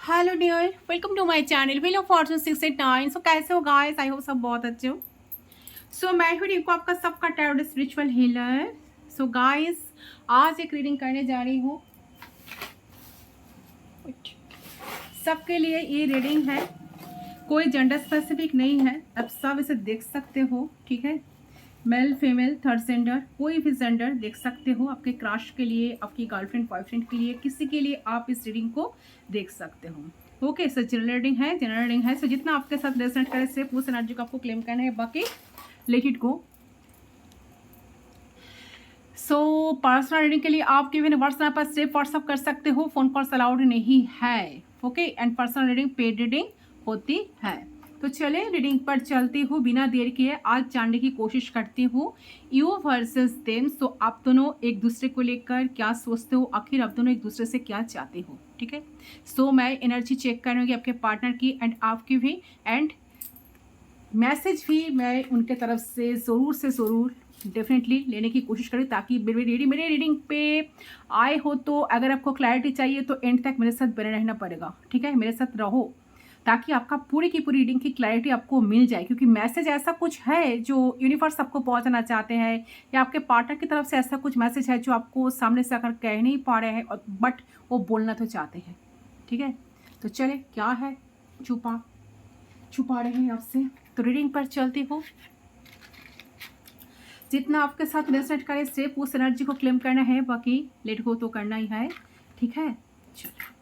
Hello dear, welcome to my channel wheel of fortune 689। So कैसे हो guys? I hope सब बहुत अच्छे हो। सो मैं हूँ रिंकू, आपका सबका tarot spiritual healer. So guys, आज एक रीडिंग करने जा रही हूँ। सबके लिए ये रीडिंग है, कोई जेंडर स्पेसिफिक नहीं है, आप सब इसे देख सकते हो। ठीक है, मेल फीमेल थर्ड जेंडर, कोई भी जेंडर देख सकते हो। आपके क्रश के लिए, आपकी गर्लफ्रेंड बॉयफ्रेंड के लिए, किसी के लिए आप इस रीडिंग को देख सकते हो। ओके, सो जनरल रीडिंग है। सो जितना आपके साथ रेजोनेट करे सिर्फ उस एनर्जी को आपको क्लेम करना है, बाकी let it go. So personal reading के लिए आप केवल व्हाट्सएप पर सिर्फ व्हाट्सअप कर सकते हो, फोन कॉल्स अलाउड नहीं है। Okay, and personal reading paid reading होती है। तो चले रीडिंग पर चलती हूँ, बिना देर किए आज जानने की कोशिश करती हूँ यू वर्सेस देम। सो आप दोनों एक दूसरे को लेकर क्या सोचते हो, आखिर आप दोनों एक दूसरे से क्या चाहते हो। ठीक है, सो मैं एनर्जी चेक करूँगी आपके पार्टनर की एंड आपकी भी, एंड मैसेज भी मैं उनके तरफ से ज़रूर डेफिनेटली लेने की कोशिश करें, ताकि मेरे रीडिंग पे आए हो तो अगर आपको क्लैरिटी चाहिए तो एंड तक मेरे साथ बने रहना पड़ेगा। ठीक है, मेरे साथ रहो ताकि आपका पूरी की पूरी रीडिंग की क्लैरिटी आपको मिल जाए, क्योंकि मैसेज ऐसा कुछ है जो यूनिवर्स आपको पहुंचाना चाहते हैं, या आपके पार्टनर की तरफ से ऐसा कुछ मैसेज है जो आपको सामने से आकर कह नहीं पा रहे हैं, और बट वो बोलना तो चाहते हैं। ठीक है, तो चले क्या है छुपा रहे हैं आपसे। तो रीडिंग पर चलती हूँ, जितना आपके साथ रेजोनेट करे सिर्फ उस एनर्जी को क्लेम करना है, बाकी लेट गो तो करना ही है। ठीक है, चलो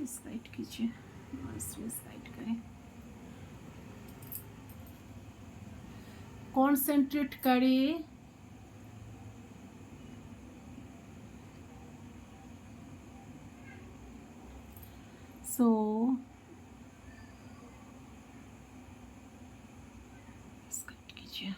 इस गाइड कीजिए, इस गाइड करें, कॉन्सेंट्रेट करें। सो इस गाइड कीजिए।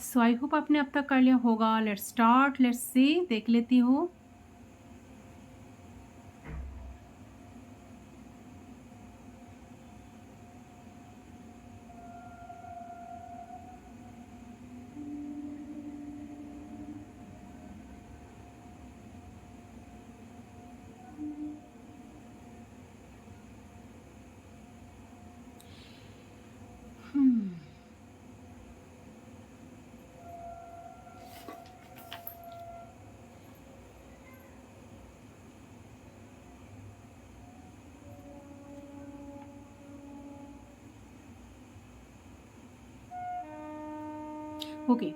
सो आई होप आपने अब तक कर लिया होगा। लेट्स स्टार्ट, लेट्स सी, देख लेती हूँ। ओके,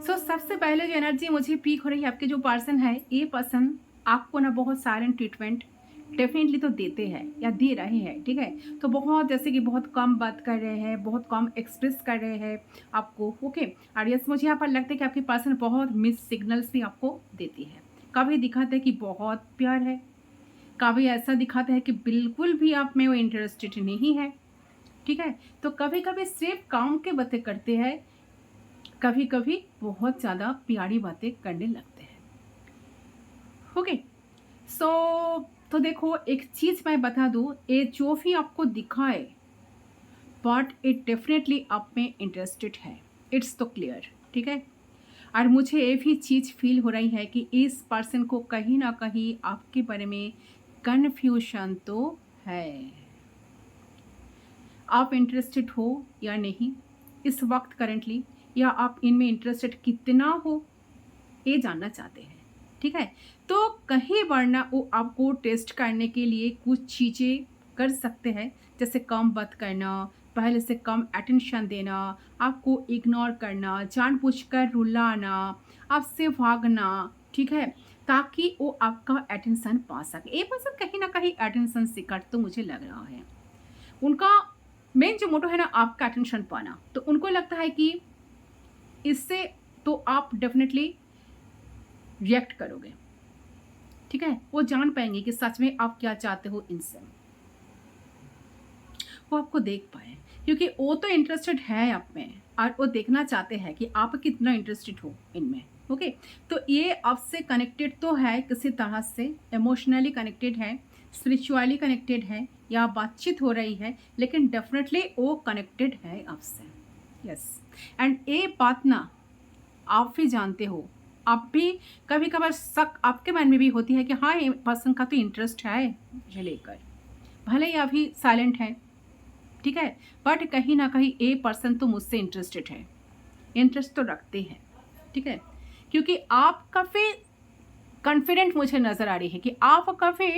सो सबसे पहले जो एनर्जी मुझे पीक हो रही है, आपके जो पर्सन है, ये पर्सन आपको ना बहुत साइलेंट ट्रीटमेंट डेफिनेटली तो देते हैं या दे रहे हैं। ठीक है, तो बहुत जैसे कि बहुत कम बात कर रहे हैं, बहुत कम एक्सप्रेस कर रहे हैं आपको। ओके, और यस मुझे यहाँ पर लगता है कि आपकी पर्सन बहुत मिस सिग्नल्स भी आपको देती है। कभी दिखाते हैं कि बहुत प्यार है, कभी ऐसा दिखाता है कि बिल्कुल भी आप में वो इंटरेस्टेड नहीं है। ठीक है, तो कभी कभी सिर्फ काम के बातें करते हैं, कभी कभी बहुत ज़्यादा प्यारी बातें करने लगते हैं। ओके, सो तो देखो एक चीज़ मैं बता दूँ, ये जो भी आपको दिखाए बट इट डेफिनेटली आप में इंटरेस्टेड है, इट्स तो क्लियर। ठीक है, और मुझे ये भी चीज़ फील हो रही है कि इस पर्सन को कहीं ना कहीं आपके बारे में कन्फ्यूजन तो है। आप इंटरेस्टेड हो या नहीं इस वक्त करेंटली, या आप इनमें इंटरेस्टेड कितना हो ये जानना चाहते हैं। ठीक है, तो कहीं वरना वो आपको टेस्ट करने के लिए कुछ चीज़ें कर सकते हैं, जैसे कम बात करना, पहले से कम अटेंशन देना, आपको इग्नोर करना, जानबूझकर रुलाना, आपसे भागना। ठीक है, ताकि वो आपका अटेंशन पा सके। ये पर्सन कहीं ना कहीं अटेंशन सीकर तो मुझे लग रहा है। उनका मेन जो मोटो है ना आपका अटेंशन पाना, तो उनको लगता है कि इससे तो आप डेफिनेटली रिएक्ट करोगे। ठीक है, वो जान पाएंगे कि सच में आप क्या चाहते हो इनसे, वो आपको देख पाए। क्योंकि वो तो इंटरेस्टेड है आप में और वो देखना चाहते हैं कि आप कितना इंटरेस्टेड हो इनमें। ओके, तो ये आपसे कनेक्टेड तो है, किसी तरह से इमोशनली कनेक्टेड है, स्पिरिचुअली कनेक्टेड है, या बातचीत हो रही है, लेकिन डेफिनेटली वो कनेक्टेड है आपसे। यस, एंड ये बात ना आप भी जानते हो, आप भी कभी कभार शक आपके मन में भी होती है कि हाँ, ये पर्सन का तो इंटरेस्ट है मुझे लेकर, भले ही अभी साइलेंट है, ठीक है, बट कहीं ना कहीं ये पर्सन तो मुझसे इंटरेस्टेड है, इंटरेस्ट तो रखते हैं, ठीक है, क्योंकि आप काफ़ी कॉन्फिडेंट मुझे नज़र आ रही है कि आप काफ़ी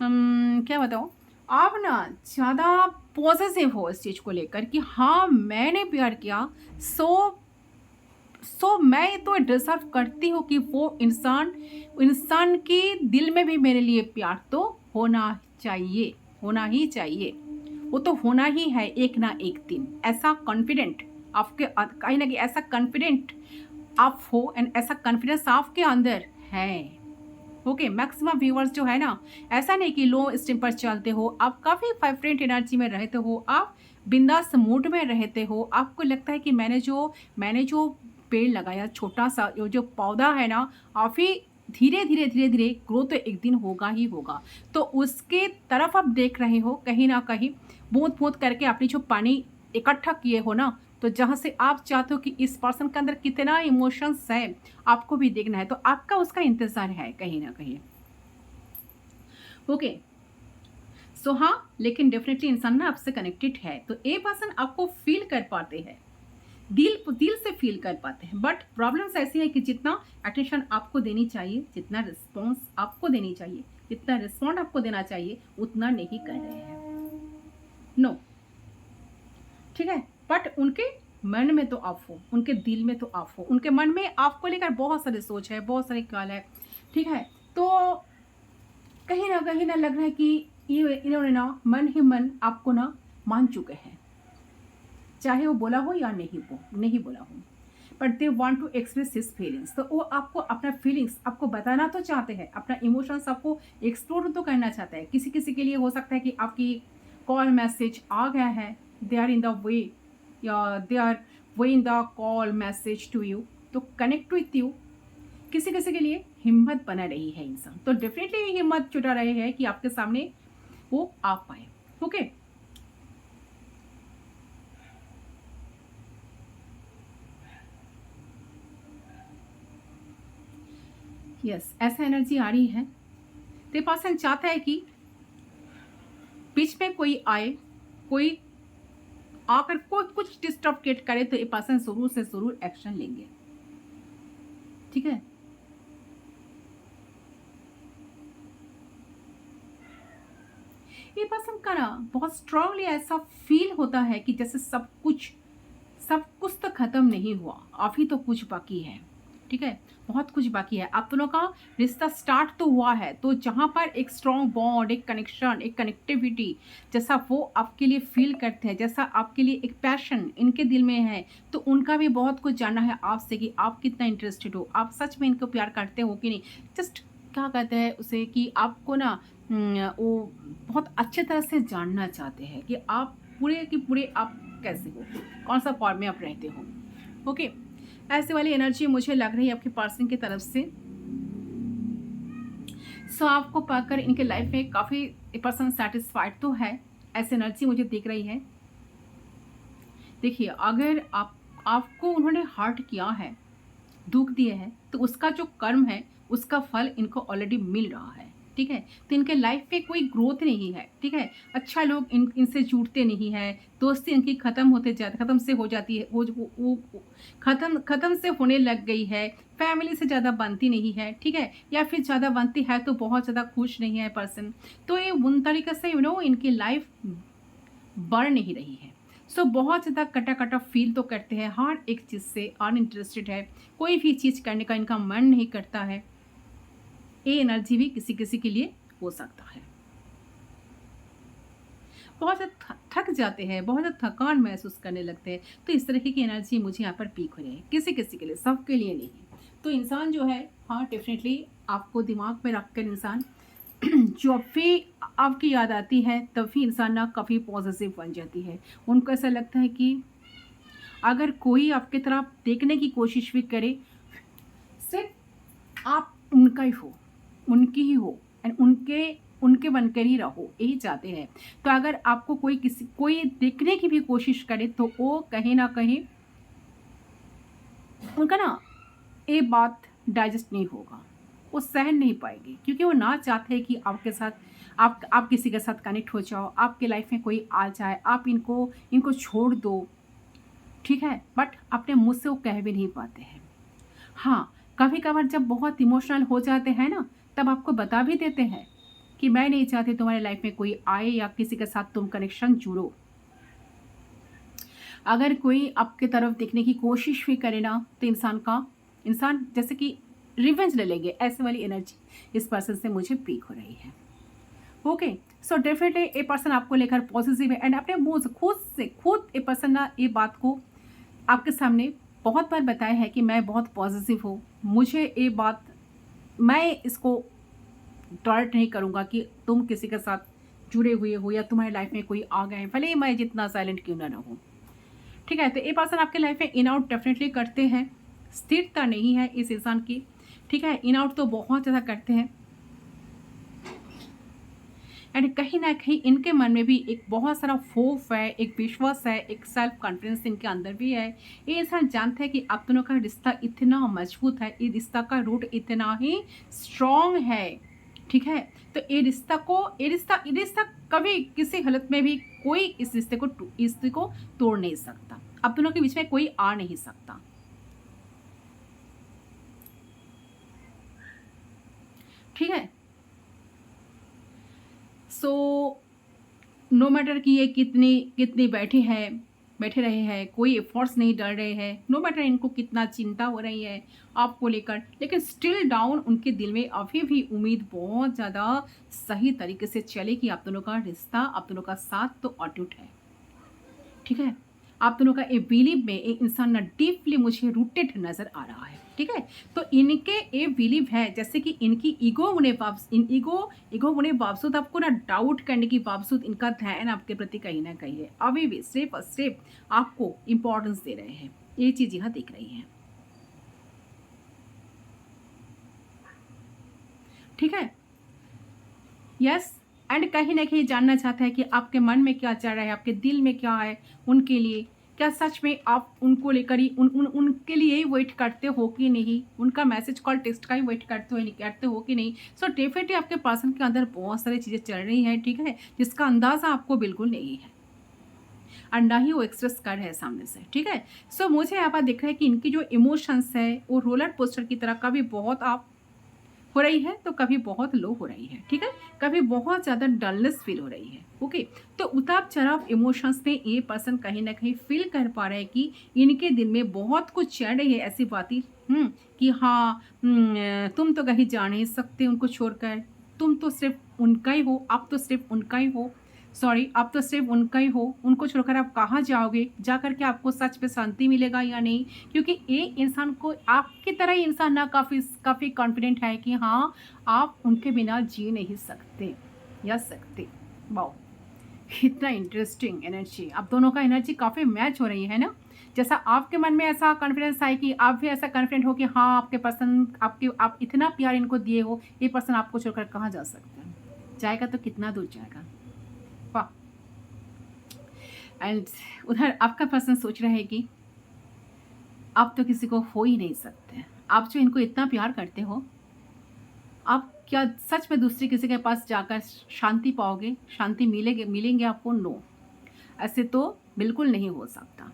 क्या बताऊँ, आप ना ज़्यादा पॉजिटिव हो इस चीज़ को लेकर कि हाँ, मैंने प्यार किया, सो मैं तो डिजर्व करती हूँ कि वो इंसान इंसान के दिल में भी मेरे लिए प्यार तो होना चाहिए, होना ही चाहिए, वो तो होना ही है एक ना एक दिन। ऐसा कॉन्फिडेंट आपके कहीं ना कहीं ऐसा कॉन्फिडेंट आप हो, एंड ऐसा कॉन्फिडेंस आपके अंदर है। ओके, मैक्सिमम व्यूअर्स जो है ना, ऐसा नहीं कि लो स्टीम पर चलते हो, आप काफ़ी वाइब्रेंट एनर्जी में रहते हो, आप बिंदास मूड में रहते हो, आपको लगता है कि मैंने जो पेड़ लगाया छोटा सा, ये जो पौधा है ना, काफ़ी धीरे धीरे धीरे धीरे ग्रो तो एक दिन होगा ही होगा, तो उसके तरफ आप देख रहे हो, कहीं ना कहीं बूंद बूंद करके अपनी जो पानी इकट्ठा किए हो ना, तो जहाँ से आप चाहते हो कि इस पर्सन के अंदर कितना इमोशंस है आपको भी देखना है, तो आपका उसका इंतज़ार है कहीं ना कहीं। ओके, सो हाँ, लेकिन डेफिनेटली इंसान ना आपसे कनेक्टेड है, तो ये पर्सन आपको फील कर पाते हैं, दिल से फील कर पाते हैं, बट प्रॉब्लम्स ऐसी है कि जितना अटेंशन आपको देनी चाहिए, जितना रिस्पॉन्स आपको देनी चाहिए, जितना रिस्पॉन्ड आपको देना चाहिए, उतना नहीं कर रहे हैं। नो, ठीक है, बट उनके मन में तो आप हो, उनके दिल में तो आप हो, उनके मन में आपको लेकर बहुत सारी सोच है, बहुत सारे ख्याल है, ठीक है, तो कहीं ना लग रहा है कि ये इन्होंने ना मन ही मन आपको ना मान चुके हैं, चाहे वो बोला हो या नहीं बोला हो, but they want to express his feelings, तो वो आपको अपना फीलिंग्स आपको बताना तो चाहते हैं, अपना इमोशंस आपको एक्सप्लोर तो करना चाहते हैं। किसी किसी के लिए हो सकता है कि आपकी कॉल मैसेज आ गया है, they are in the way, या they are way in the call message to you, तो कनेक्ट विथ यू। किसी किसी के लिए हिम्मत बना रही है इंसान, तो डेफिनेटली हिम्मत जुटा रहे हैं कि आपके सामने वो आ पाए। ओके, यस, ऐसा एनर्जी आ रही है, तो ये पर्सन चाहता है कि बीच में कोई आए, कोई आकर कोई कुछ डिस्टर्ब करे, तो ये पर्सन जरूर से जरूर एक्शन लेंगे, ठीक है। ये पर्सन का ना बहुत स्ट्रांगली ऐसा फील होता है कि जैसे सब कुछ तो खत्म नहीं हुआ, अभी तो कुछ बाकी है, ठीक है, बहुत कुछ बाकी है। आप दोनों का रिश्ता स्टार्ट तो हुआ है, तो जहाँ पर एक स्ट्रॉन्ग बॉन्ड, एक कनेक्शन, एक कनेक्टिविटी जैसा वो आपके लिए फील करते हैं, जैसा आपके लिए एक पैशन इनके दिल में है, तो उनका भी बहुत कुछ जानना है आपसे कि आप कितना इंटरेस्टेड हो, आप सच में इनको प्यार करते हो कि नहीं। जस्ट क्या कहते हैं उसे कि आपको ना वो बहुत अच्छे तरह से जानना चाहते हैं कि आप पूरे की पूरे आप कैसे हो, कौन सा फॉर्म में आप रहते हो। ओके, ऐसे वाली एनर्जी मुझे लग रही है आपके पर्सन की तरफ से। सो आपको पाकर इनके लाइफ में काफ़ी पर्सन सेटिस्फाइड तो है, ऐसी एनर्जी मुझे दिख रही है। देखिए, अगर आपको उन्होंने हर्ट किया है, दुख दिए हैं, तो उसका जो कर्म है उसका फल इनको ऑलरेडी मिल रहा है, ठीक है। तो इनके लाइफ में कोई ग्रोथ नहीं है, ठीक है, अच्छा लोग इनसे जुड़ते नहीं है, दोस्ती इनकी खत्म से हो जाती है, वो खत्म से होने लग गई है, फैमिली से ज़्यादा बनती नहीं है, ठीक है, या फिर ज़्यादा बनती है तो बहुत ज़्यादा खुश नहीं है पर्सन। तो ये उन तरीके से इनकी लाइफ बढ़ नहीं रही है। सो बहुत ज़्यादा कटा कटा फील तो करते हैं, हर एक चीज़ से अनइंटरेस्टेड है, कोई भी चीज़ करने का इनका मन नहीं करता है। ये एनर्जी भी किसी किसी के लिए हो सकता है। बहुत ज़्यादा थक जाते हैं, बहुत ज़्यादा थकान महसूस करने लगते हैं, तो इस तरीके की एनर्जी मुझे यहाँ पर पीक हो रही है, किसी किसी के लिए, सबके लिए नहीं। तो इंसान जो है, हाँ डेफिनेटली आपको दिमाग में रख कर इंसान जब भी आपकी याद आती है तब भी इंसान ना काफ़ी पॉजिटिव बन जाती है। उनको ऐसा लगता है कि अगर कोई आपकी तरफ देखने की कोशिश भी करे, सिर्फ आप उनका ही हो, उनकी ही हो एंड उनके उनके बनकर ही रहो, यही चाहते हैं। तो अगर आपको कोई देखने की भी कोशिश करे तो वो कहीं ना कहीं उनका ना ये बात डाइजेस्ट नहीं होगा, वो सहन नहीं पाएगी, क्योंकि वो ना चाहते हैं कि आपके साथ आप किसी के साथ कनेक्ट हो जाओ, आपके लाइफ में कोई आ जाए, आप इनको इनको छोड़ दो, ठीक है। बट अपने मुँह से वो कह भी नहीं पाते हैं। हाँ, कभी कभार जब बहुत इमोशनल हो जाते हैं ना, तब आपको बता भी देते हैं कि मैं नहीं चाहती तुम्हारे लाइफ में कोई आए या किसी के साथ तुम कनेक्शन जुड़ो। अगर कोई आपके तरफ देखने की कोशिश भी करे ना, तो इंसान जैसे कि रिवेंज ले लेंगे, ऐसे वाली एनर्जी इस पर्सन से मुझे पीक हो रही है। ओके, सो डेफिनेटली ये पर्सन आपको लेकर पॉजिटिव है एंड अपने मुंह से खुद ये पर्सन ना ये बात को आपके सामने बहुत बार बताया है कि मैं बहुत पॉजिटिव हूँ, मुझे ये बात, मैं इसको टॉलरेट नहीं करूँगा कि तुम किसी के साथ जुड़े हुए हो या तुम्हारी लाइफ में कोई आ गए, भले ही मैं जितना साइलेंट क्यों ना रहूँ, ठीक है। तो ये पर्सन आपके लाइफ में इन आउट डेफिनेटली करते हैं, स्थिरता नहीं है इस इंसान की, ठीक है। इन आउट तो बहुत ज़्यादा करते हैं एंड कहीं ना कहीं इनके मन में भी एक बहुत सारा फोफ है, एक विश्वास है, एक सेल्फ कॉन्फिडेंस इनके अंदर भी है। ये इंसान जानते हैं कि आप दोनों का रिश्ता इतना मजबूत है, ये रिश्ता का रूट इतना ही स्ट्रॉन्ग है, ठीक है। तो ये रिश्ता कभी किसी हालत में भी कोई इस रिश्ते को तोड़ नहीं सकता, आप दोनों के बीच में कोई आ नहीं सकता, ठीक है। सो नो मैटर कि ये कितनी कितनी बैठे रहे हैं, कोई एफर्ट्स नहीं डाल रहे हैं, नो मैटर इनको कितना चिंता हो रही है आपको लेकर, लेकिन स्टिल डाउन उनके दिल में अभी भी उम्मीद बहुत ज़्यादा सही तरीके से चले कि आप दोनों का रिश्ता, आप दोनों का साथ तो अटूट है, ठीक है। आप दोनों का ए बिलीव में एक इंसान ना डीपली मुझे रूटेड नजर आ रहा है, ठीक है। तो इनके ए बिलीव है, जैसे कि इनकी ईगो होने बावजूद आपको ना डाउट करने के बावजूद इनका ध्यान आपके प्रति कहीं ना कहीं है, अभी भी सिर्फ और सिर्फ आपको इंपॉर्टेंस दे रहे हैं, ये चीज यहाँ दिख रही है, ठीक है। यस, एंड कहीं ना कहीं जानना चाहता है कि आपके मन में क्या चल रहा है, आपके दिल में क्या है उनके लिए, क्या सच में आप उनको लेकर ही उनके लिए ही वेट करते हो कि नहीं, उनका मैसेज कॉल टेक्स्ट का ही वेट करते हो कि नहीं। सो डेफिनेटली आपके पर्सन के अंदर बहुत सारी चीज़ें चल रही हैं, ठीक है, जिसका अंदाज़ा आपको बिल्कुल नहीं है और ना ही वो एक्सप्रेस कर रहे हैं सामने से, ठीक है। सो मुझे यहाँ पर दिख रहा है कि इनकी जो इमोशंस है वो रोलर पोस्टर की तरह कभी बहुत आप हो रही है तो कभी बहुत लो हो रही है, ठीक है, कभी बहुत ज़्यादा डलनेस फील हो रही है, ओके। तो उतार चढ़ाव इमोशंस में ये पर्सन कहीं ना कहीं फील कर पा रहे हैं कि इनके दिल में बहुत कुछ चल रही है ऐसी बातें, कि हाँ, तुम तो कहीं जा नहीं सकते उनको छोड़कर, तुम तो सिर्फ उनका ही हो, आप तो सिर्फ उनका ही हो, सॉरी, आप तो सिर्फ उनका ही हो, उनको छोड़कर आप कहाँ जाओगे, जा करके आपको सच में शांति मिलेगा या नहीं, क्योंकि ये इंसान को आपकी तरह ही इंसान ना काफ़ी काफ़ी कॉन्फिडेंट है कि हाँ, आप उनके बिना जी नहीं सकते या सकते। वाओ, इतना इंटरेस्टिंग एनर्जी, आप दोनों का एनर्जी काफ़ी मैच हो रही है ना। जैसा आपके मन में ऐसा कॉन्फिडेंस आए कि आप भी ऐसा कॉन्फिडेंट हो कि हाँ, आपके पर्सन आप इतना प्यार इनको दिए हो, ये पर्सन आपको छोड़कर कहाँ जा सकता है, जाएगा तो कितना दूर जाएगा। वाह, एंड उधर आपका पर्सन सोच रहा है कि आप तो किसी को हो ही नहीं सकते, आप जो इनको इतना प्यार करते हो, आप क्या सच में दूसरे किसी के पास जाकर शांति पाओगे, शांति मिलेंगे आपको? नो, ऐसे तो बिल्कुल नहीं हो सकता।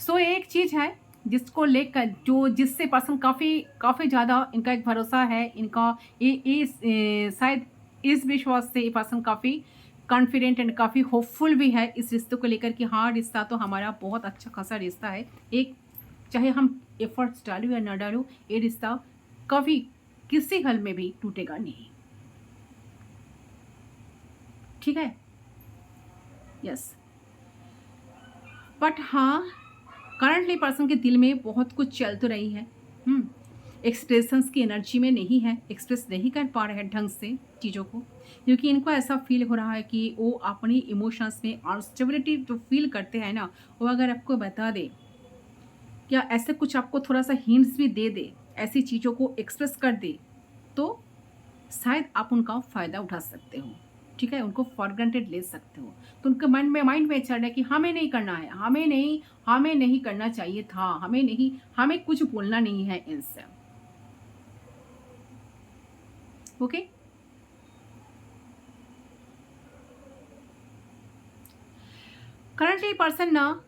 सो एक चीज़ है जिसको लेकर जो जिससे पर्सन काफ़ी काफ़ी ज़्यादा इनका एक भरोसा है, इनका शायद इस विश्वास से ये पर्सन काफ़ी कॉन्फिडेंट एंड काफ़ी होपफुल भी है इस रिश्ते को लेकर कि हाँ, रिश्ता तो हमारा बहुत अच्छा खासा रिश्ता है, एक चाहे हम एफर्ट्स डालूं या ना डालूं, ये रिश्ता कभी किसी हल में भी टूटेगा नहीं, ठीक है। यस, बट हाँ, करंटली पर्सन के दिल में बहुत कुछ चल तो रही है, एक्सप्रेशंस की एनर्जी में नहीं है, एक्सप्रेस नहीं कर पा रहे हैं ढंग से चीज़ों को, क्योंकि इनको ऐसा फील हो रहा है कि वो अपनी इमोशंस में अनस्टेबिलिटी जो फील करते हैं ना, वो अगर आपको बता दे या ऐसे कुछ आपको थोड़ा-सा हिंट्स भी दे दे, ऐसी चीज़ों को एक्सप्रेस कर दे, तो शायद आप उनका फ़ायदा उठा सकते हो, ठीक है? उनको फॉर ग्रांटेड ले सकते हो। तो उनके माइंड में चल रहा है कि हमें नहीं करना है, हमें नहीं करना चाहिए था, हमें कुछ बोलना नहीं है इनसे, ओके? करंटली पर्सन ना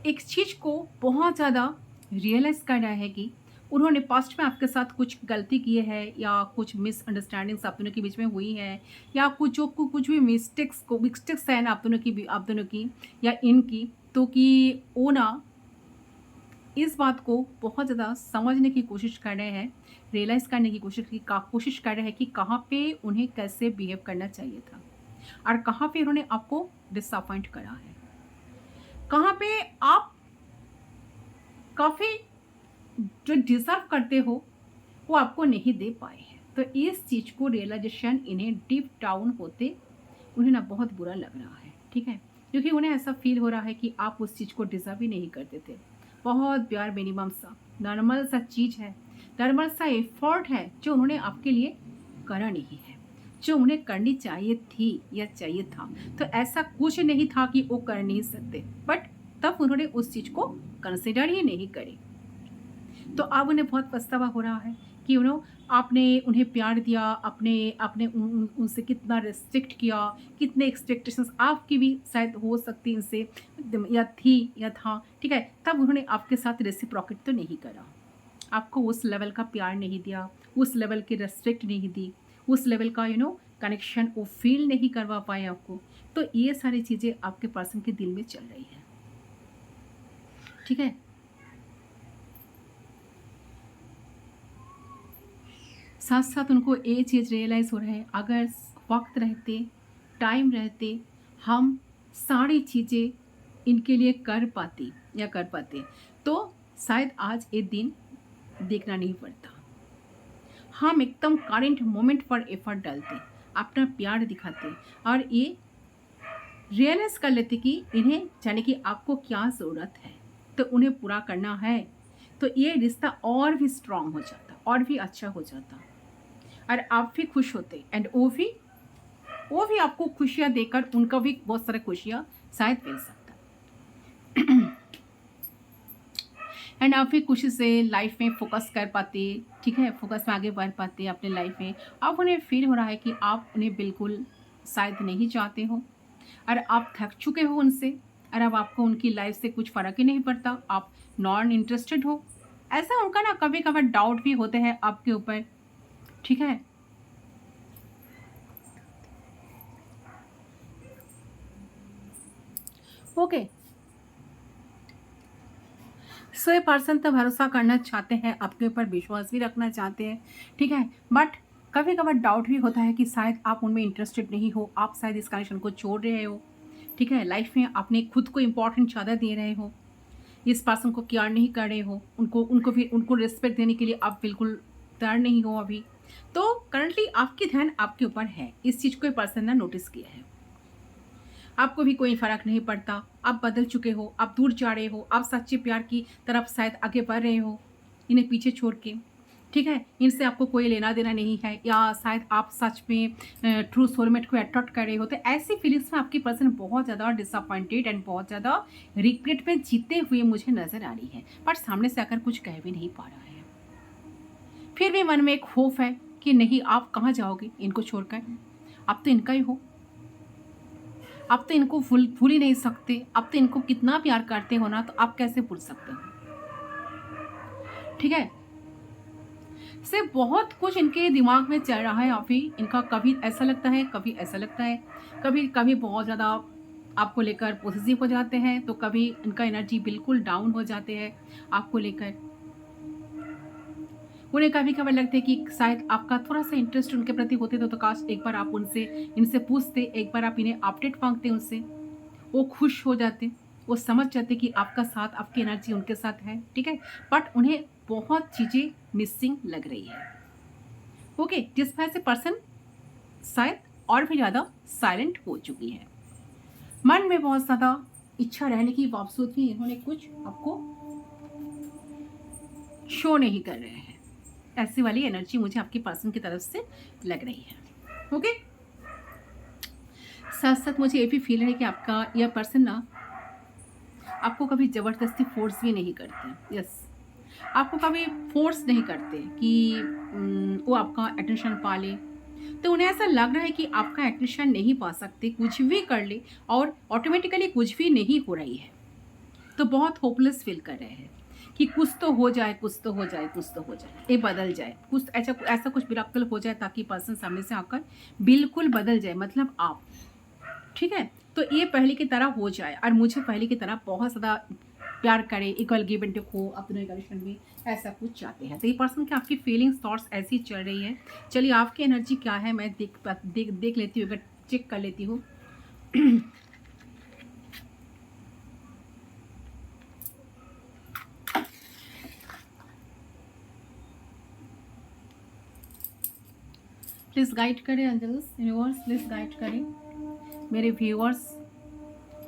एक चीज़ को बहुत ज़्यादा रियलाइज़ कर रहा है कि उन्होंने पास्ट में आपके साथ कुछ गलती की है या कुछ मिसअंडरस्टैंडिंग्स आप दोनों के बीच में हुई है, या कुछ भी मिस्टेक्स हैं ना आप दोनों की या इनकी, तो कि वो ना इस बात को बहुत ज़्यादा समझने की कोशिश कर रहे हैं, रियलाइज़ करने की कोशिश कर रहे हैं कि कहाँ पे उन्हें कैसे बिहेव करना चाहिए था और कहाँ पे उन्होंने आपको डिसअपॉइंट करा है, कहाँ पे आप काफ़ी जो डिज़र्व करते हो वो आपको नहीं दे पाए हैं। तो इस चीज़ को रियलाइज़ेशन इन्हें डीप डाउन होते उन्हें ना बहुत बुरा लग रहा है, ठीक है? क्योंकि उन्हें ऐसा फ़ील हो रहा है कि आप उस चीज़ को डिज़र्व ही नहीं करते थे। बहुत प्यार मिनिमम सा, नॉर्मल सा चीज़ है, नॉर्मल सा एफ़र्ट है जो उन्होंने आपके लिए करा नहीं है, जो उन्हें करनी चाहिए थी या चाहिए था। तो ऐसा कुछ नहीं था कि वो कर नहीं सकते, बट तब उन्होंने उस चीज़ को कंसिडर ही नहीं करी। तो अब उन्हें बहुत पछतावा हो रहा है कि आपने उन्हें प्यार दिया, आपने आपने उनसे कितना रिस्ट्रिक्ट किया, कितने एक्सपेक्टेशंस आपकी भी शायद हो सकती इनसे या थी या था, ठीक है? तब उन्होंने आपके साथ रेसिप्रोकेट तो नहीं करा, आपको उस लेवल का प्यार नहीं दिया, उस लेवल की रिस्पेक्ट नहीं दी, उस लेवल का कनेक्शन वो फील नहीं करवा पाए आपको। तो ये सारी चीज़ें आपके पर्सन के दिल में चल रही है, ठीक है? साथ साथ उनको ये चीज़ रियलाइज़ हो रहा है, अगर वक्त रहते, टाइम रहते, हम सारी चीज़ें इनके लिए कर पाते, तो शायद आज ये दिन देखना नहीं पड़ता। हम एकदम करंट मोमेंट पर एफर्ट डालते, अपना प्यार दिखाते और ये रियलाइज़ कर लेते कि इन्हें जाने कि आपको क्या ज़रूरत है, तो उन्हें पूरा करना है, तो ये रिश्ता और भी स्ट्रॉन्ग हो जाता और भी अच्छा हो जाता और आप भी खुश होते एंड वो भी आपको खुशियाँ देकर उनका भी बहुत सारी खुशियाँ शायद मिल सकता एंड आप भी खुशी से लाइफ में फोकस कर पाते, ठीक है? फोकस में आगे बढ़ पाते अपने लाइफ में। अब उन्हें फील हो रहा है कि आप उन्हें बिल्कुल शायद नहीं चाहते हो और आप थक चुके हो उनसे और अब आपको उनकी लाइफ से कुछ फ़र्क ही नहीं पड़ता, आप नॉन इंटरेस्टेड हो। ऐसा उनका ना कभी कभार डाउट भी होते हैं आपके ऊपर, ठीक है? ओके, सो ये पर्सन तो भरोसा करना चाहते हैं, आपके ऊपर विश्वास भी रखना चाहते हैं, ठीक है? बट कभी कभार डाउट भी होता है कि शायद आप उनमें इंटरेस्टेड नहीं हो, आप शायद इस कनेक्शन को छोड़ रहे हो, ठीक है? लाइफ में अपने खुद को इम्पोर्टेंट ज़्यादा दे रहे हो, इस पर्सन को केयर नहीं कर रहे हो, उनको रिस्पेक्ट देने के लिए आप बिल्कुल तैयार नहीं हो अभी। तो करंटली आपकी ध्यान आपके ऊपर है, इस चीज़ को ये पर्सन ने नोटिस किया है। आपको भी कोई फ़र्क नहीं पड़ता, आप बदल चुके हो, आप दूर जा रहे हो, आप सच्चे प्यार की तरफ शायद आगे बढ़ रहे हो, इन्हें पीछे छोड़ के, ठीक है? इनसे आपको कोई लेना-देना नहीं है या शायद आप सच में ट्रू सोलमेट को अट्रैक्ट कर रहे हो। तो ऐसी फीलिंग्स में आपकी पर्सन बहुत ज़्यादा डिसअपॉइंटेड एंड बहुत ज़्यादा रिग्रेट में जीते हुए मुझे नज़र आ रही है, बट सामने से आकर कुछ कह भी नहीं पा रहा है। फिर भी मन में एक खौफ है कि नहीं, आप कहाँ जाओगे इनको छोड़कर? आप तो इनका ही हो। आप तो इनको भूल ही नहीं सकते, आप तो इनको कितना प्यार करते हो ना, तो आप कैसे भूल सकते हो, ठीक है? सिर्फ बहुत कुछ इनके दिमाग में चल रहा है अभी, इनका कभी ऐसा लगता है, कभी ऐसा लगता है, कभी कभी बहुत ज़्यादा आपको लेकर पॉजिटिव हो जाते हैं, तो कभी इनका एनर्जी बिल्कुल डाउन हो जाते हैं आपको लेकर। उन्हें कभी-कभार लगता है कि शायद आपका थोड़ा-सा इंटरेस्ट उनके प्रति होते तो काश एक बार आप उनसे इनसे पूछते, एक बार आप इन्हें अपडेट माँगते उनसे। वो खुश हो जाते, वो समझ जाते कि आपका साथ, आपकी एनर्जी उनके साथ है, ठीक है? बट उन्हें बहुत चीज़ें मिसिंग लग रही है। ओके, जिस वजह से पर्सन शायद और भी ज़्यादा साइलेंट हो चुकी है। मन में बहुत ज़्यादा इच्छा रहने की बावजूद भी इन्होंने कुछ आपको शो नहीं कर रहे हैं। ऐसी वाली एनर्जी मुझे आपके पर्सन की तरफ से लग रही है। ओके, साथ साथ मुझे ये भी फील है कि आपका यह पर्सन ना आपको कभी ज़बरदस्ती फोर्स भी नहीं करते। यस, आपको कभी फोर्स नहीं करते कि वो आपका अटेंशन पा ले। तो उन्हें ऐसा लग रहा है कि आपका अटेंशन नहीं पा सकते, कुछ भी कर ले और ऑटोमेटिकली कुछ भी नहीं हो रही है। तो बहुत होपलेस फील कर रहे हैं कि कुछ तो हो जाए, कुछ तो हो जाए, कुछ तो हो जाए, ये बदल जाए, कुछ ऐसा ऐसा कुछ मिरेकल हो जाए ताकि पर्सन सामने से आकर बिल्कुल बदल जाए, मतलब आप। ठीक है, तो ये पहले की तरह हो जाए और मुझे पहले की तरह बहुत ज़्यादा प्यार करे, इक्वल गिव एंड टेक हो अपने रिलेशन में, ऐसा कुछ चाहते हैं। तो ये पर्सन की आपकी फीलिंग्स थॉट्स ऐसी चल रही है। चलिए आपकी एनर्जी क्या है मैं देख लेती हूँ, अगर चेक कर लेती हूँ। प्लीज़ गाइड करें एंजल्स, यूनिवर्स प्लीज़ गाइड करें मेरे व्यूअर्स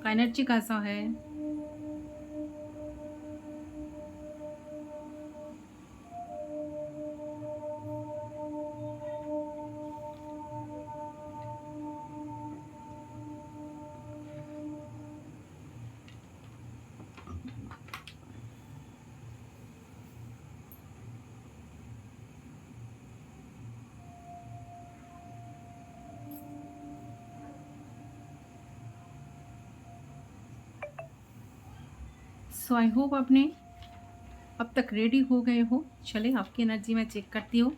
का एनर्जी कैसा है। सो आई होप आपने अब तक रेडी हो गए हो। चले आपकी एनर्जी मैं चेक करती हूँ।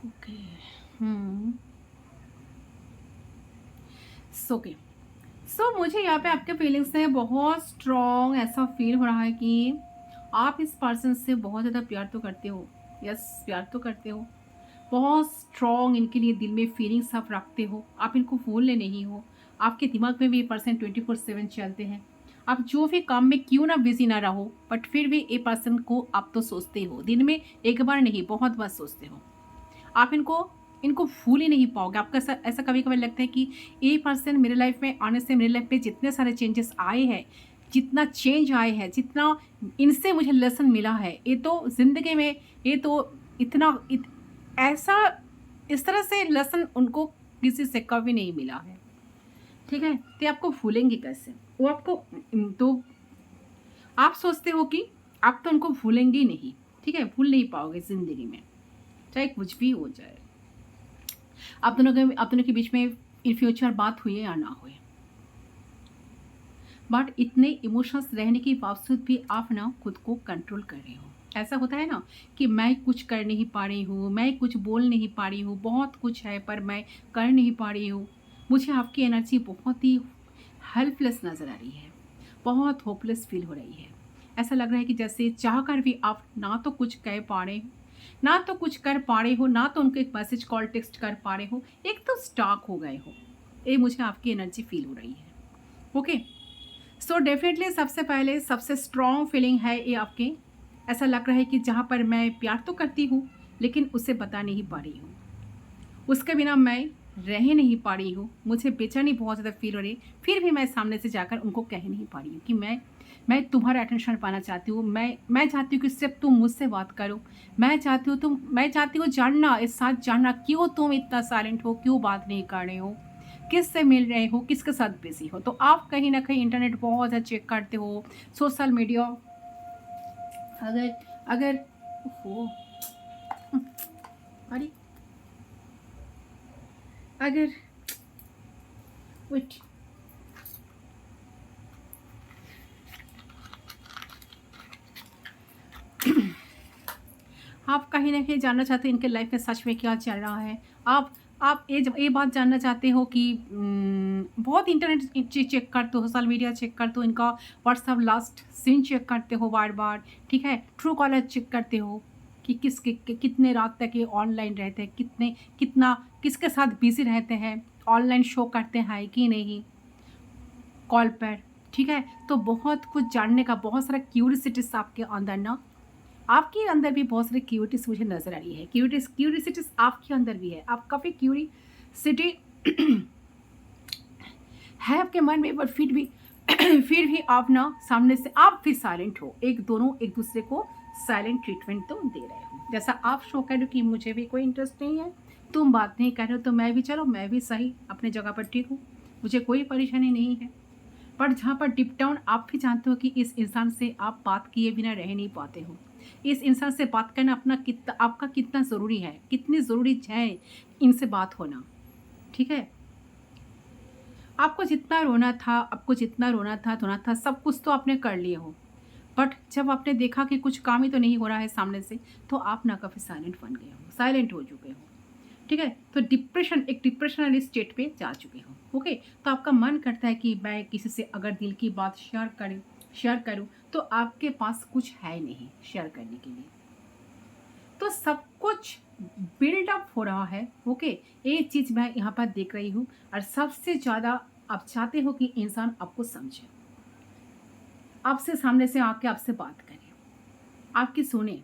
ओके, ओके, सो मुझे यहाँ पे आपके फीलिंग्स से बहुत स्ट्रॉन्ग ऐसा फील हो रहा है कि आप इस पर्सन से बहुत ज़्यादा प्यार तो करते हो। यस, प्यार तो करते हो, बहुत स्ट्रॉन्ग इनके लिए दिल में फीलिंग्स आप रखते हो। आप इनको भूलने नहीं हो। आपके दिमाग में भी ये पर्सन 24/7 चलते हैं। आप जो भी काम में क्यों ना बिजी ना रहो, बट फिर भी ये पर्सन को आप तो सोचते हो, दिन में एक बार नहीं बहुत बार सोचते हो। आप इनको इनको भूल ही नहीं पाओगे। आपका ऐसा कभी कभी लगता है कि ये पर्सन मेरे लाइफ में आने से मेरे लाइफ पे जितने सारे चेंजेस आए हैं, जितना चेंज आए हैं, जितना इनसे मुझे लेसन मिला है, ये तो ज़िंदगी में ये तो ऐसा इस तरह से लेसन उनको किसी से कभी नहीं मिला है। ठीक है, तो आपको भूलेंगे कैसे? वो आपको तो आप सोचते हो कि आप तो उनको भूलेंगे ही नहीं। ठीक है, भूल नहीं पाओगे ज़िंदगी में, चाहे कुछ भी हो जाए। आप दोनों के बीच में इन फ्यूचर बात हुई या ना हुई, बट इतने इमोशंस रहने के बावजूद भी आप ना खुद को कंट्रोल कर रहे हो। ऐसा होता है ना कि मैं कुछ कर नहीं पा रही हूँ, मैं कुछ बोल नहीं पा रही हूँ, बहुत कुछ है पर मैं कर नहीं पा रही हूँ। मुझे आपकी एनर्जी बहुत ही हेल्पलेस नज़र आ रही है, बहुत होपलेस फील हो रही है। ऐसा लग रहा है कि जैसे चाह कर भी आप ना तो कुछ कह पा रहे हो, ना तो कुछ कर पा रहे हो, ना तो उनको एक मैसेज कॉल टेक्स्ट कर पा रहे हो, एक तो स्टॉक हो गए हो। ये मुझे आपकी एनर्जी फील हो रही है। ओके, सो डेफिनेटली सबसे पहले सबसे स्ट्रॉन्ग फीलिंग है ये आपकी। ऐसा लग रहा है कि जहाँ पर मैं प्यार तो करती हूँ लेकिन उसे बता नहीं पा रही हूँ, उसके बिना मैं रह नहीं पा रही हूँ। मुझे बेचैनी बहुत ज़्यादा फील हो रही है, फिर भी मैं सामने से जाकर उनको कह नहीं पा रही हूँ कि मैं तुम्हारा अटेंशन पाना चाहती हूँ। मैं चाहती हूँ कि सिर्फ तुम मुझसे बात करो। मैं चाहती हूँ जानना, इस साथ जानना क्यों तुम इतना साइलेंट हो, क्यों बात नहीं कर रहे हो, किससे मिल रहे हो, किसके साथ बिजी हो। तो आप कहीं ना कहीं इंटरनेट बहुत ज़्यादा चेक करते हो, सोशल मीडिया। अगर अगर ओहो, अरे अगर वेट, आप कहीं ना कहीं जानना चाहते हैं इनके लाइफ में सच में क्या चल रहा है। आप आप ये बात जानना चाहते हो कि बहुत इंटरनेट चेक करते हो, सोशल मीडिया चेक करते हो, इनका व्हाट्सअप लास्ट सीन चेक करते हो बार बार, ठीक है, ट्रू कॉलर चेक करते हो कि कितने रात तक ये ऑनलाइन रहते हैं, कितना किसके साथ बिजी रहते हैं, ऑनलाइन शो करते हैं कि नहीं कॉल पर, ठीक है। तो बहुत कुछ जानने का, बहुत सारा क्यूरियसिटीज आपके अंदर ना, आपके अंदर भी बहुत सारी क्यूरिटीज मुझे नजर आ रही है। क्यूरियसिटीज आपके अंदर भी है, आप काफ़ी क्यूरियसिटी है आपके मन में, बट फिर भी फिर भी आप ना सामने से आप भी साइलेंट हो, दोनों एक दूसरे को साइलेंट ट्रीटमेंट तो दे रहे हो। जैसा आप शो कर रहे हो कि मुझे भी कोई इंटरेस्ट नहीं है, तुम बात नहीं कर रहे हो, तो मैं भी, चलो मैं भी सही अपने जगह पर ठीक हूँ, मुझे कोई परेशानी नहीं है। पर जहाँ पर डिप डाउन आप भी जानते हो कि इस इंसान से आप बात किए बिना रह नहीं पाते हो, इस इंसान से बात करना आपका कितना ज़रूरी है, कितनी ज़रूरी है इनसे बात होना, ठीक है। आपको जितना रोना था, धोना था, सब कुछ तो आपने कर लिए हो, बट जब आपने देखा कि कुछ काम ही तो नहीं हो रहा है सामने से, तो आप ना काफ़ी साइलेंट बन गए हो, साइलेंट हो चुके हो, ठीक है। तो डिप्रेशन वाली स्टेट पे जा चुके हो, ओके। तो आपका मन करता है कि मैं किसी से अगर दिल की बात शेयर करूं, तो आपके पास कुछ है नहीं शेयर करने के लिए, तो सब कुछ बिल्डअप हो रहा है, ओके। एक चीज़ मैं यहाँ पर देख रही हूँ, और सबसे ज़्यादा आप चाहते हो कि इंसान आपको समझे, आपसे सामने से आके आपसे बात करे, आपकी सुने,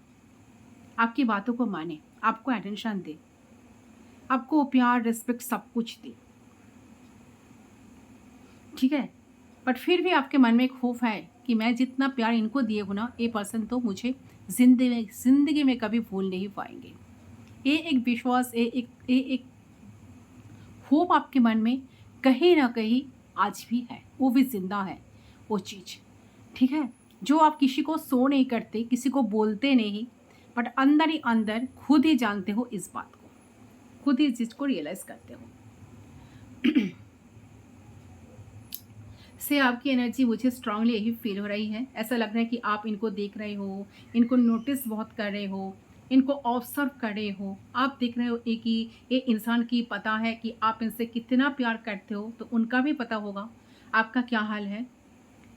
आपकी बातों को माने, आपको अटेंशन दे, आपको प्यार रिस्पेक्ट सब कुछ दे, ठीक है। बट फिर भी आपके मन में एक खौफ है कि मैं जितना प्यार इनको दिए हूँ ना, ये पर्सन तो मुझे जिंदगी में कभी भूल नहीं पाएंगे। ये एक विश्वास, ये एक होप आपके मन में कहीं ना कहीं आज भी है, वो भी जिंदा है वो चीज़, ठीक है। जो आप किसी को शो नहीं करते, किसी को बोलते नहीं, बट अंदर ही अंदर खुद ही जानते हो इस बात को, खुद ही इस चीज़ को रियलाइज़ करते हो। से आपकी एनर्जी मुझे स्ट्रांगली यही फील हो रही है। ऐसा लग रहा है कि आप इनको देख रहे हो, इनको नोटिस बहुत कर रहे हो, इनको ऑब्जर्व कर रहे हो। आप देख रहे हो कि ये इंसान की पता है कि आप इनसे कितना प्यार करते हो, तो उनका भी पता होगा आपका क्या हाल है।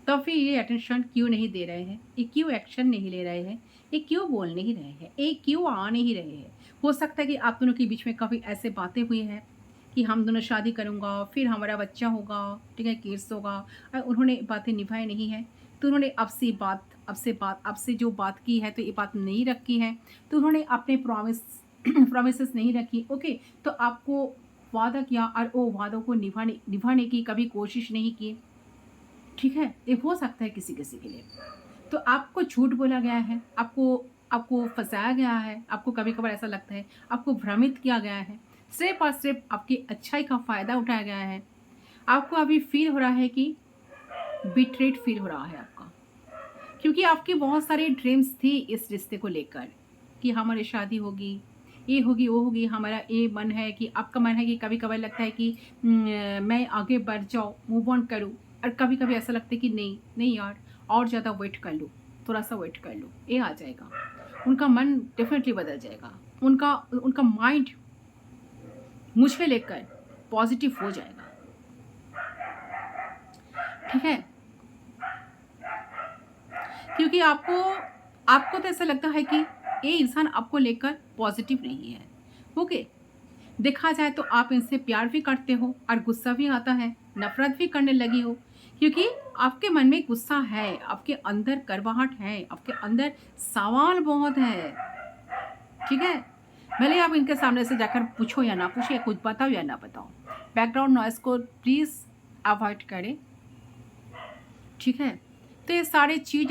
तो फिर ये अटेंशन क्यों नहीं दे रहे हैं, ये क्यों एक्शन नहीं ले रहे हैं, ये क्यों बोल नहीं रहे हैं, ये क्यों आ नहीं रहे हैं। हो सकता है कि आप दोनों के बीच में काफ़ी ऐसे बातें हुई हैं कि हम दोनों शादी करूँगा, फिर हमारा बच्चा होगा, ठीक है, किड्स होगा, और उन्होंने बातें निभाई नहीं हैं। तो उन्होंने आपसे जो बात की है, तो ये बात नहीं रखी है, तो उन्होंने अपने प्रॉमिसेस नहीं रखी, ओके। तो आपको वादा किया और वो वादों को निभाने की कभी कोशिश नहीं की, ठीक है। ये हो सकता है किसी किसी के लिए। तो आपको झूठ बोला गया है, आपको आपको फंसाया गया है, आपको कभी कभार ऐसा लगता है आपको भ्रमित किया गया है, सिर्फ और सिर्फ आपकी अच्छाई का फ़ायदा उठाया गया है। आपको अभी फील हो रहा है कि बिट्रेट फील हो रहा है आपका, क्योंकि आपकी बहुत सारी ड्रीम्स थी इस रिश्ते को लेकर कि हमारी शादी होगी, ये होगी, वो होगी। हमारा ये मन है कि आपका मन है कि कभी कभार लगता है कि मैं आगे बढ़ जाऊँ, मूव ऑन करूँ, और कभी कभी ऐसा लगता है कि नहीं नहीं यार, और ज़्यादा वेट कर लो, थोड़ा सा वेट कर लो, ये आ जाएगा। उनका मन डेफिनेटली बदल जाएगा, उनका उनका माइंड मुझे लेकर पॉजिटिव हो जाएगा, ठीक है। क्योंकि आपको आपको तो ऐसा लगता है कि ये इंसान आपको लेकर पॉजिटिव नहीं है, ओके। देखा जाए तो आप इनसे प्यार भी करते हो और गुस्सा भी आता है, नफरत भी करने लगी हो, क्योंकि आपके मन में गुस्सा है, आपके अंदर करवाहट है, आपके अंदर सवाल बहुत है, ठीक है। भले आप इनके सामने से जाकर पूछो या ना पूछो, या कुछ बताओ या ना बताओ, बैकग्राउंड नॉइस को प्लीज़ अवॉइड करें, ठीक है। तो ये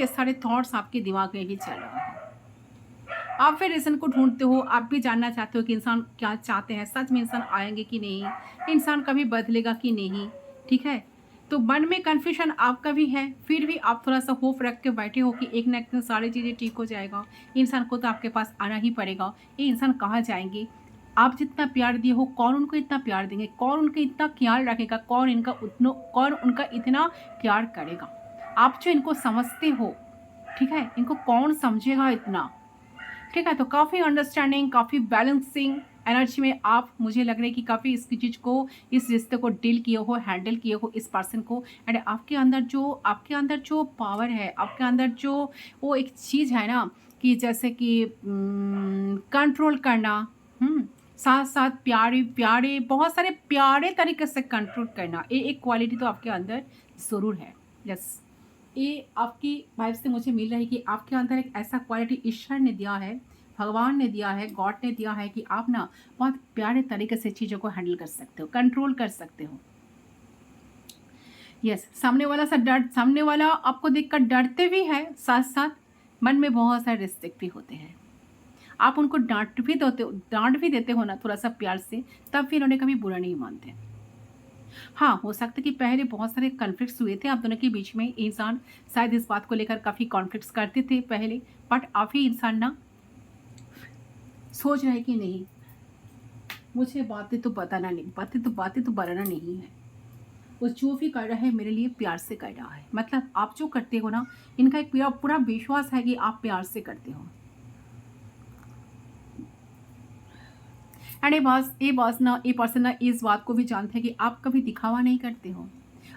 सारे थॉट्स आपके दिमाग में ही चल रहा है। आप फिर रीज़न को ढूंढते हो, आप भी जानना चाहते हो कि इंसान क्या चाहते हैं, सच में इंसान आएंगे कि नहीं, इंसान कभी बदलेगा कि नहीं, ठीक है। तो मन में कन्फ्यूजन आपका भी है, फिर भी आप थोड़ा सा होप रख के बैठे हो कि एक ना एक दिन सारी चीज़ें ठीक हो जाएगा, इंसान को तो आपके पास आना ही पड़ेगा। ये इंसान कहाँ जाएंगे, आप जितना प्यार दिए हो, कौन उनको इतना प्यार देंगे, कौन उनका इतना ख्याल रखेगा, कौन उनका इतना प्यार करेगा। आप जो इनको समझते हो, ठीक है, इनको कौन समझेगा इतना, ठीक है। तो काफ़ी अंडरस्टैंडिंग, काफ़ी बैलेंसिंग एनर्जी में आप मुझे लग रहा है कि काफ़ी इसकी चीज़ को, इस रिश्ते को डील किए हो, हैंडल किए हो इस पर्सन को। एंड आपके अंदर जो पावर है, आपके अंदर जो वो एक चीज़ है ना कि जैसे कि कंट्रोल करना, साथ साथ प्यारे प्यारे बहुत सारे प्यारे तरीके से कंट्रोल करना, ये एक क्वालिटी तो आपके अंदर ज़रूर है। यस, ये आपकी वाइफ से मुझे मिल रहा है कि आपके अंदर एक ऐसा क्वालिटी ईश्वर ने दिया है, भगवान ने दिया है, गॉड ने दिया है कि आप ना बहुत प्यारे तरीके से चीज़ों को हैंडल कर सकते हो, कंट्रोल कर सकते हो। यस, सामने वाला आपको देखकर डरते भी हैं, साथ साथ मन में बहुत सारे रिस्पेक्ट भी होते हैं। आप उनको डांट भी देते हो ना थोड़ा सा प्यार से, तब भी उन्होंने कभी बुरा नहीं मानते। हाँ, हो सकता है कि पहले बहुत सारे कॉन्फ्लिक्ट्स हुए थे आप दोनों के बीच में, इंसान शायद इस बात को लेकर काफ़ी कॉन्फ्लिक्ट्स करते थे पहले, बट अब ही इंसान ना सोच रहा है कि नहीं, मुझे बातें तो बनाना नहीं है। वो जो भी कर रहा है मेरे लिए प्यार से कर रहा है। मतलब आप जो करते हो ना, इनका एक पूरा पूरा विश्वास है कि आप प्यार से करते हो। एंड ये पर्सन ना इस बात को भी जानते हैं कि आप कभी दिखावा नहीं करते हो।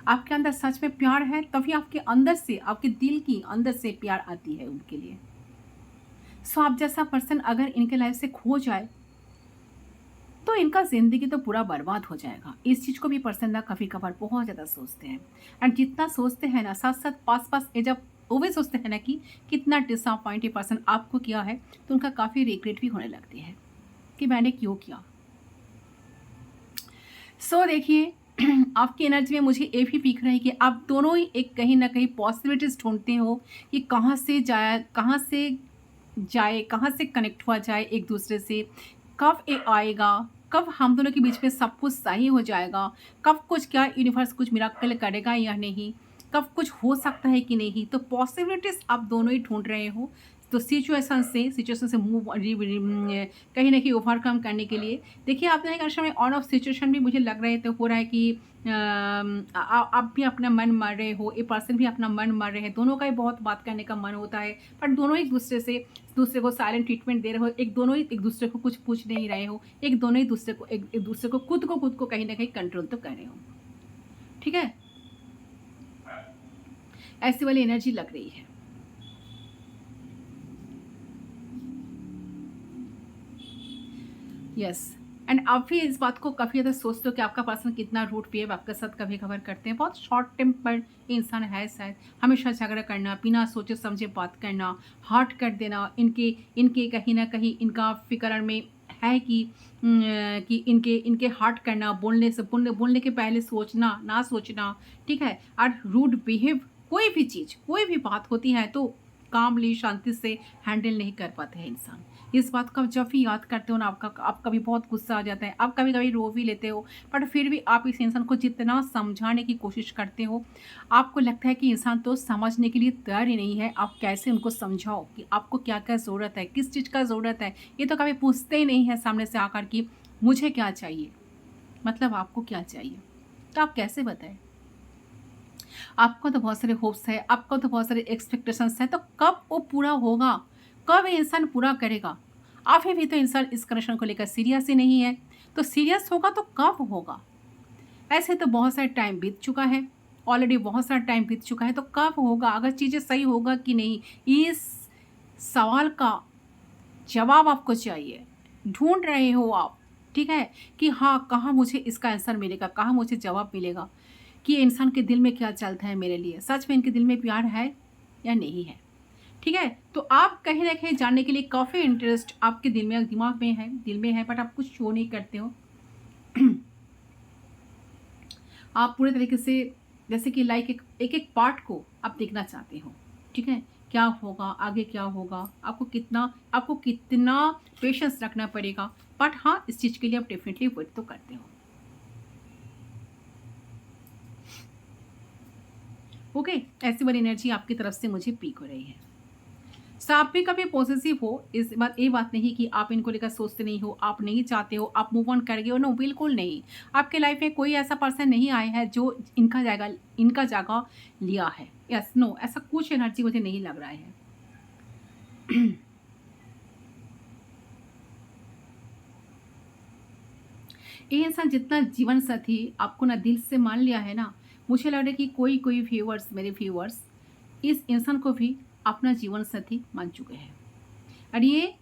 आपके अंदर सच में प्यार है, तभी आपके अंदर से, आपके दिल की अंदर से प्यार आती है उनके लिए। सो आप जैसा पर्सन अगर इनके लाइफ से खो जाए तो इनका ज़िंदगी तो पूरा बर्बाद हो जाएगा। इस चीज़ को भी पर्सन ना कभी कभार बहुत ज़्यादा सोचते हैं। एंड जितना सोचते हैं ना, साथ साथ पास पास ये जब वो भी सोचते हैं ना कि कितना डिसअपॉइंट ये पर्सन आपको किया है, तो उनका काफ़ी रिग्रेट भी होने लगती है कि मैंने क्यों किया। सो देखिए, आपकी एनर्जी में मुझे ये भी दिख रहा है कि आप दोनों ही एक कहीं ना कहीं पॉसिबिलिटीज़ ढूंढते हो कि कहाँ से कनेक्ट हुआ जाए एक दूसरे से, कब ये आएगा, कब हम दोनों के बीच में सब कुछ सही हो जाएगा, कब कुछ क्या यूनिवर्स कुछ मिराकल करेगा या नहीं, कब कुछ हो सकता है कि नहीं। तो पॉसिबिलिटीज़ आप दोनों ही ढूंढ रहे हो। तो सिचुएशन से कहीं ना कहीं ओवरकम करने के लिए देखिए, आप दोनों के में ऑन ऑफ सिचुएशन भी मुझे लग रहे, तो हो रहा है कि आप भी अपना मन मार रहे हो, ये पर्सन भी अपना मन मार रहे हैं, दोनों का ही बहुत बात करने का मन होता है, पर दोनों एक दूसरे को साइलेंट ट्रीटमेंट दे रहे हो, दोनों ही एक दूसरे को कुछ पूछ नहीं रहे हो, दोनों ही एक दूसरे को खुद को कहीं ना कहीं कंट्रोल तो कर रहे हो। ठीक है, ऐसी वाली एनर्जी लग रही है। यस, एंड आप भी इस बात को काफ़ी ज़्यादा सोचते हो कि आपका पर्सन कितना रूड बिहेव आपके साथ कभी कभार करते हैं। बहुत शॉर्ट टेम्पर्ड इंसान है शायद, हमेशा झगड़ा करना, बिना सोचे समझे बात करना, हर्ट कर देना। इनके इनके कहीं ना कहीं इनका फिक्र में है कि इनके हर्ट करना, बोलने के पहले सोचना ना सोचना। ठीक है, और रूड बिहेव, कोई भी बात होती है तो कामली शांति से हैंडल नहीं कर पाते हैं इंसान। इस बात को आप जब भी याद करते हो ना, आपका भी बहुत गुस्सा आ जाता है, आप कभी कभी रो भी लेते हो, बट फिर भी आप इस इंसान को जितना समझाने की कोशिश करते हो, आपको लगता है कि इंसान तो समझने के लिए तैयार ही नहीं है। आप कैसे उनको समझाओ कि आपको क्या क्या ज़रूरत है, किस चीज़ का ज़रूरत है। ये तो कभी पूछते ही नहीं है सामने से आकर कि मुझे क्या चाहिए, मतलब आपको क्या चाहिए, तो आप कैसे बताएं। आपको तो बहुत सारे होप्स है, आपको तो बहुत सारे एक्सपेक्टेशंस है, तो कब वो पूरा होगा, कब ये इंसान पूरा करेगा। अभी भी तो इंसान इस कनेक्शन को लेकर सीरियस ही नहीं है, तो सीरियस होगा तो कब होगा। ऐसे तो बहुत सारा टाइम बीत चुका है, ऑलरेडी बहुत सारा टाइम बीत चुका है, तो कब होगा, अगर चीज़ें सही होगा कि नहीं, इस सवाल का जवाब आपको चाहिए, ढूंढ रहे हो आप। ठीक है, कि हाँ, कहाँ मुझे इसका आंसर मिलेगा, कहाँ मुझे जवाब मिलेगा कि इंसान के दिल में क्या चलता है मेरे लिए, सच में इनके दिल में प्यार है या नहीं है। ठीक है, तो आप कहीं ना कहीं जानने के लिए काफ़ी इंटरेस्ट आपके दिल में है, बट आप कुछ शो नहीं करते हो। आप पूरे तरीके से जैसे कि लाइक एक पार्ट को आप देखना चाहते हो। ठीक है, क्या होगा आगे, क्या होगा, आपको कितना पेशेंस रखना पड़ेगा, बट हाँ, इस चीज़ के लिए आप डेफिनेटली वेट तो करते हो। ओके, ऐसी वाली एनर्जी आपकी तरफ से मुझे पीक हो रही है। सो आप भी कभी पॉजिटिव हो, इस बात ये बात नहीं कि आप इनको लेकर सोचते नहीं हो, आप नहीं चाहते हो, आप मूव ऑन कर गए हो, नो, बिल्कुल नहीं। आपके लाइफ में कोई ऐसा पर्सन नहीं आया है जो इनका जगह लिया है। यस, नो, ऐसा कुछ एनर्जी मुझे नहीं लग रहा है। ये इंसान जितना जीवन साथी आपको ना दिल से मान लिया है ना, मुझे लग रहा है कि कोई व्यूअर्स, मेरे व्यूअर्स इस इंसान को भी अपना जीवन साथी मान चुके हैं। और ये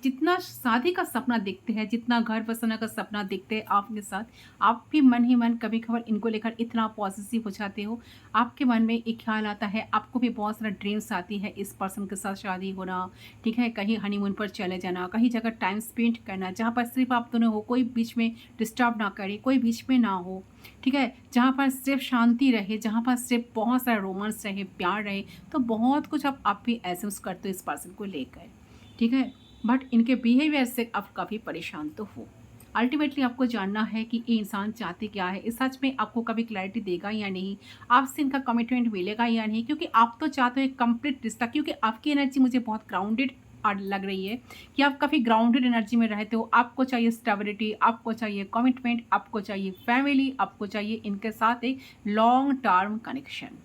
जितना शादी का सपना देखते हैं, जितना घर बसाने का सपना देखते हैं आपके साथ, आप भी मन ही मन कभी कभार इनको लेकर इतना पॉजिटिव हो जाते हो। आपके मन में एक ख्याल आता है, आपको भी बहुत सारा ड्रीम्स आती है इस पर्सन के साथ शादी होना, ठीक है, कहीं हनीमून पर चले जाना, कहीं जगह टाइम स्पेंड करना जहाँ पर सिर्फ आप दोनों हो, कोई बीच में डिस्टर्ब ना करे, कोई बीच में ना हो, ठीक है, जहाँ पर सिर्फ शांति रहे, जहाँ पर सिर्फ बहुत सारा रोमांस रहे, प्यार रहे। तो बहुत कुछ आप भी एहसास करते हो इस पर्सन को लेकर, ठीक है। बट इनके बिहेवियर से आप काफ़ी परेशान तो हो। अल्टीमेटली आपको जानना है कि ये इंसान चाहते क्या है, इस सच में आपको कभी क्लैरिटी देगा या नहीं, आपसे इनका कमिटमेंट मिलेगा या नहीं, क्योंकि आप तो चाहते हो एक कंप्लीट रिश्ता। क्योंकि आपकी एनर्जी मुझे बहुत ग्राउंडेड लग रही है कि आप काफ़ी ग्राउंडेड एनर्जी में रहते हो। आपको चाहिए स्टेबिलिटी, आपको चाहिए कमिटमेंट, आपको चाहिए फैमिली, आपको चाहिए इनके साथ एक लॉन्ग टर्म कनेक्शन।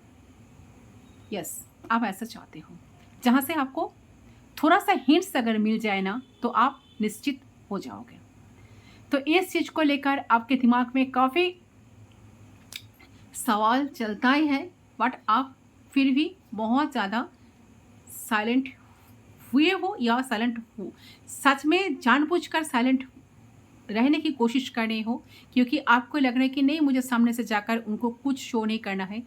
यस, आप ऐसा चाहते हो जहाँ से आपको थोड़ा सा हिंट्स अगर मिल जाए ना तो आप निश्चित हो जाओगे। तो इस चीज़ को लेकर आपके दिमाग में काफ़ी सवाल चलता ही है, बट आप फिर भी बहुत ज़्यादा साइलेंट हुए हो या साइलेंट हो, सच में जानबूझकर साइलेंट रहने की कोशिश कर रहे हो, क्योंकि आपको लग रहा है कि नहीं, मुझे सामने से जाकर उनको कुछ शो नहीं करना है।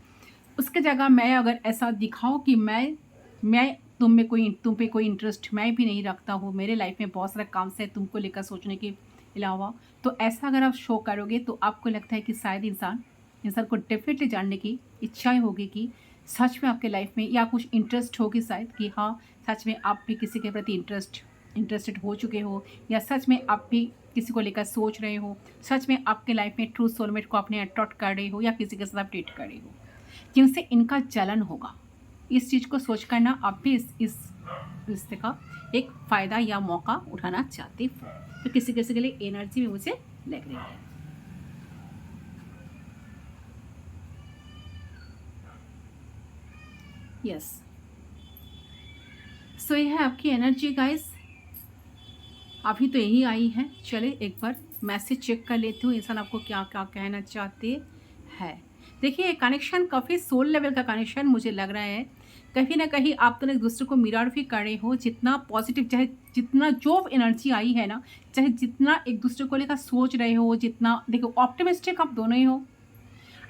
उसके जगह मैं अगर ऐसा दिखाऊं कि मैं तुम पे कोई इंटरेस्ट मैं भी नहीं रखता हूँ, मेरे लाइफ में बहुत सारा काम से तुमको लेकर सोचने के अलावा, तो ऐसा अगर आप शो करोगे तो आपको लगता है कि शायद इंसान को डेफिनेटली जानने की इच्छाएं होगी कि सच में आपके लाइफ में या कुछ इंटरेस्ट होगी शायद, कि हाँ सच में आप भी किसी के प्रति इंटरेस्टेड हो चुके हो, या सच में आप भी किसी को लेकर सोच रहे हो, सच में आपके लाइफ में ट्रू सोलमेट को अपने अट्रैक्ट कर रहे हो, या किसी के साथ आप डेट कर रहे हो जिनसे इनका जलन होगा। इस चीज़ को सोच कर ना आप भी इस रिश्ते का एक फ़ायदा या मौका उठाना चाहते हो। तो किसी किसी के लिए एनर्जी में मुझे लग रही है। यस, सो ये है आपकी एनर्जी गाइस। अभी तो यही आई है। चले एक बार मैसेज चेक कर लेती हूँ, इंसान आपको क्या क्या कहना चाहते हैं। देखिए, कनेक्शन काफ़ी सोल लेवल का कनेक्शन मुझे लग रहा है। कहीं ना कहीं आप दोनों एक दूसरे को मिरर भी कर रहे हो। जितना पॉजिटिव, चाहे जितना जो एनर्जी आई है ना, चाहे जितना एक दूसरे को लेकर सोच रहे हो, जितना देखो ऑप्टिमिस्टिक आप दोनों ही हो।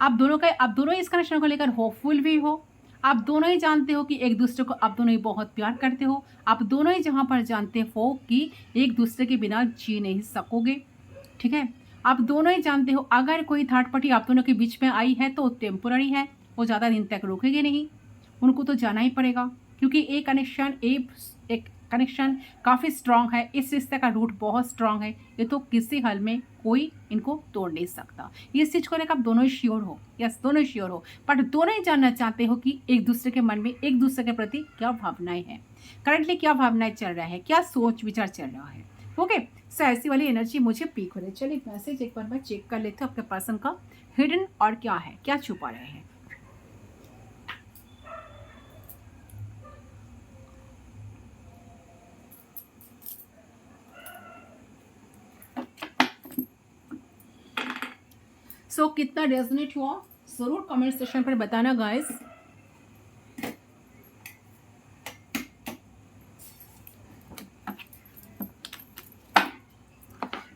आप दोनों ही इस कनेक्शन को लेकर होपफुल भी हो। आप दोनों ही जानते हो कि एक दूसरे को आप दोनों ही बहुत प्यार करते हो। आप दोनों ही जहाँ पर जानते हो कि एक दूसरे के बिना जी नहीं सकोगे, ठीक है। आप दोनों ही जानते हो अगर कोई थर्ड पार्टी आप दोनों के बीच में आई है तो टेम्पोररी है, वो ज़्यादा दिन तक रुकेगी नहीं, उनको तो जाना ही पड़ेगा। क्योंकि एक कनेक्शन काफ़ी स्ट्रांग है, इस रिश्ते का रूट बहुत स्ट्रांग है, ये तो किसी हाल में कोई इनको तोड़ नहीं सकता। इस चीज़ को लेकर आप दोनों ही श्योर हो। यस, दोनों ही श्योर हो, बट दोनों ही जानना चाहते हो कि एक दूसरे के मन में एक दूसरे के प्रति क्या भावनाएं हैं, करंटली क्या भावनाएं चल रहा है, क्या सोच विचार चल रहा है। ओके, सो ऐसी वाली एनर्जी मुझे पीक हो रही है। चलिए मैसेज एक बार मैं चेक कर लेती हूँ आपके पर्सन का हिडन और क्या है, क्या छुपा रहे हैं। सो कितना रेजोनेट हुआ ज़रूर कमेंट सेक्शन पर बताना गाइस।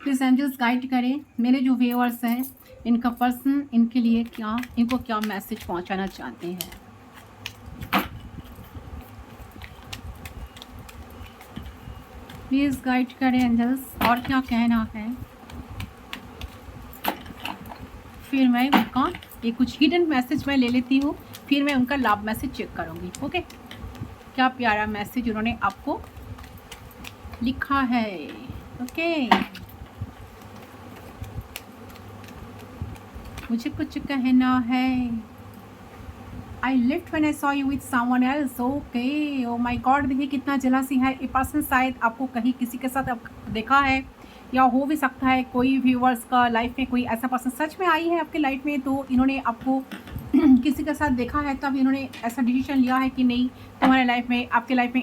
प्लीज एंजल्स गाइड करें मेरे जो व्यूअर्स हैं, इनका पर्सन इनके लिए इनको क्या मैसेज पहुंचाना चाहते हैं। प्लीज गाइड करें एंजल्स, और क्या कहना है। फिर मैं उनका ये कुछ हिडन मैसेज मैं ले लेती हूँ, फिर मैं उनका लाभ मैसेज चेक करूँगी। ओके, क्या प्यारा मैसेज उन्होंने आपको लिखा है। ओके, मुझे कुछ कहना है। I left when I saw you with someone else. Okay, oh my God, देखिए कितना जलासी है। ये पर्सन शायद आपको कहीं किसी के साथ देखा है, या हो भी सकता है कोई व्यूअर्स का लाइफ में कोई ऐसा पर्सन सच में आई है आपके लाइफ में, तो इन्होंने आपको किसी के साथ देखा है, तब इन्होंने ऐसा डिसीजन लिया है कि नहीं, तुम्हारे लाइफ में आपके लाइफ में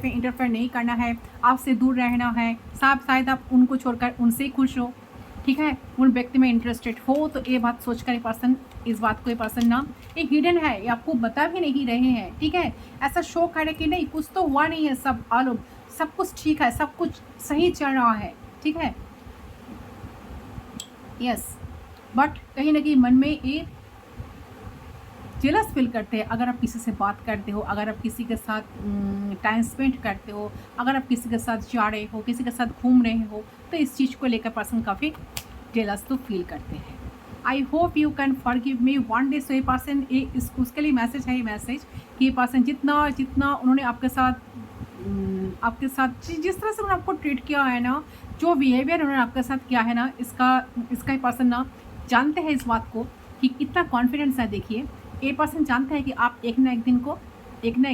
इंटरफेयर नहीं करना है, आपसे दूर रहना है। शायद आप उनको छोड़कर उनसे खुश हो, ठीक है, उन व्यक्ति में इंटरेस्टेड हो तो ये बात सोचकर ये पर्सन, इस बात को ये पर्सन ना एक हिडन है, ये आपको बता भी नहीं रहे हैं। ठीक है, ऐसा शो करे कि नहीं कुछ तो हुआ नहीं है, सब आलो सब कुछ ठीक है, सब कुछ सही चल रहा है। ठीक है, यस, बट कहीं ना कहीं मन में ये जेलस फील करते हैं। अगर आप किसी से बात करते हो, अगर आप किसी के साथ टाइम स्पेंड करते हो, अगर आप किसी के साथ जा रहे हो, किसी के साथ घूम रहे हो, तो इस चीज़ को लेकर पर्सन काफ़ी जेलस तो फील करते हैं। I hope you can forgive me one day. So ये पर्सन उसके लिए मैसेज है, ये मैसेज कि ये पर्सन जितना जितना उन्होंने आपके साथ जिस तरह से उन्होंने आपको ट्रीट किया है ना, जो बिहेवियर उन्होंने आपके साथ किया है ना, इसका ये पर्सन ना जानते हैं इस बात को कि कितना कॉन्फिडेंस है। देखिए, ये पर्सन जानता है कि आप एक ना एक